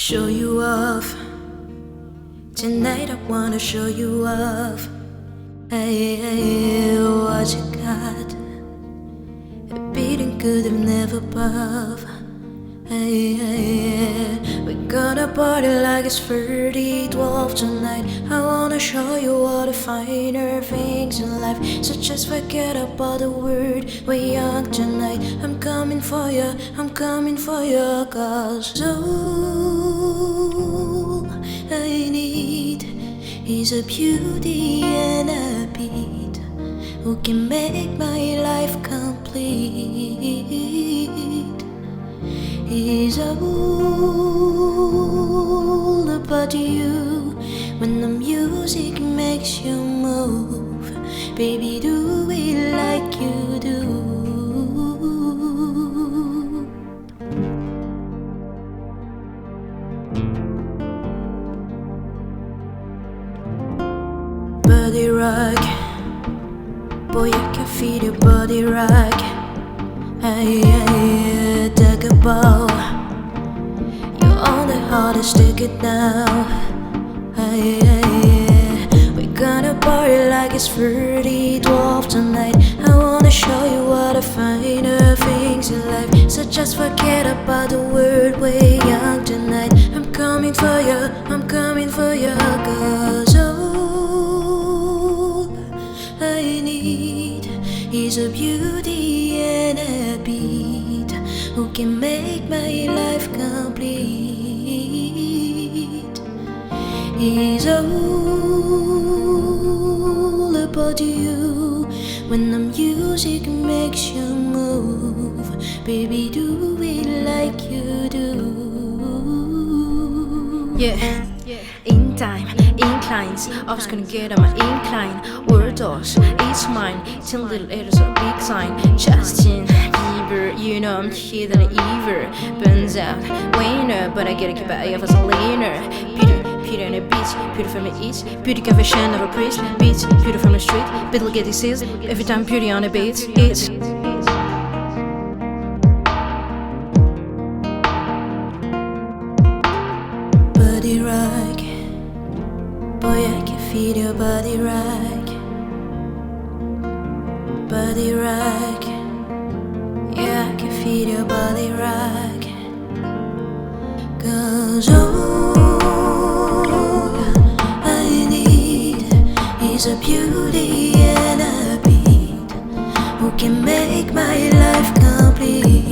show you off. Tonight I wanna show you off. Hey, hey, what you got? A beating good I've never above. Hey, hey, we're gonna party like it's 30-12 tonight. I wanna show you all the finer things in life. So just forget about the word, we're young tonight. I'm coming for you, I'm coming for you. Cause all I need is a beauty and a beat who can make my life complete. It's all about you. When the music makes you move, baby, do it like you do. Body rock, boy, I can feel your body rock. Hey, hey, take a bow. You're on the hardest, take it now. Hey, hey, we're gonna party like it's 30-12 tonight. I wanna show you all the finer things in life. So just forget about the word, we're young tonight. I'm coming for you, I'm coming for you. Cause all I need is a beauty and a beat who can make my life complete. It's all about you. When the music makes you move, baby, do it like you do. Yeah. In time, inclines, I was gonna get on my incline. Word doors, it's mine. 10 little letters are big sign. Justin Bieber, you know I'm hidden either. Burns out, winner, but I gotta keep it as a leaner. Beauty on a beach, beauty from the east. Beauty confession of a priest. Beats, beauty from the street. Beetle get disease. Every time beauty on a beat, it's body rock, boy, I can feel your body rock. Body rock, yeah, I can feel your body rock. Cause all I need is a beauty and a beat who can make my life complete.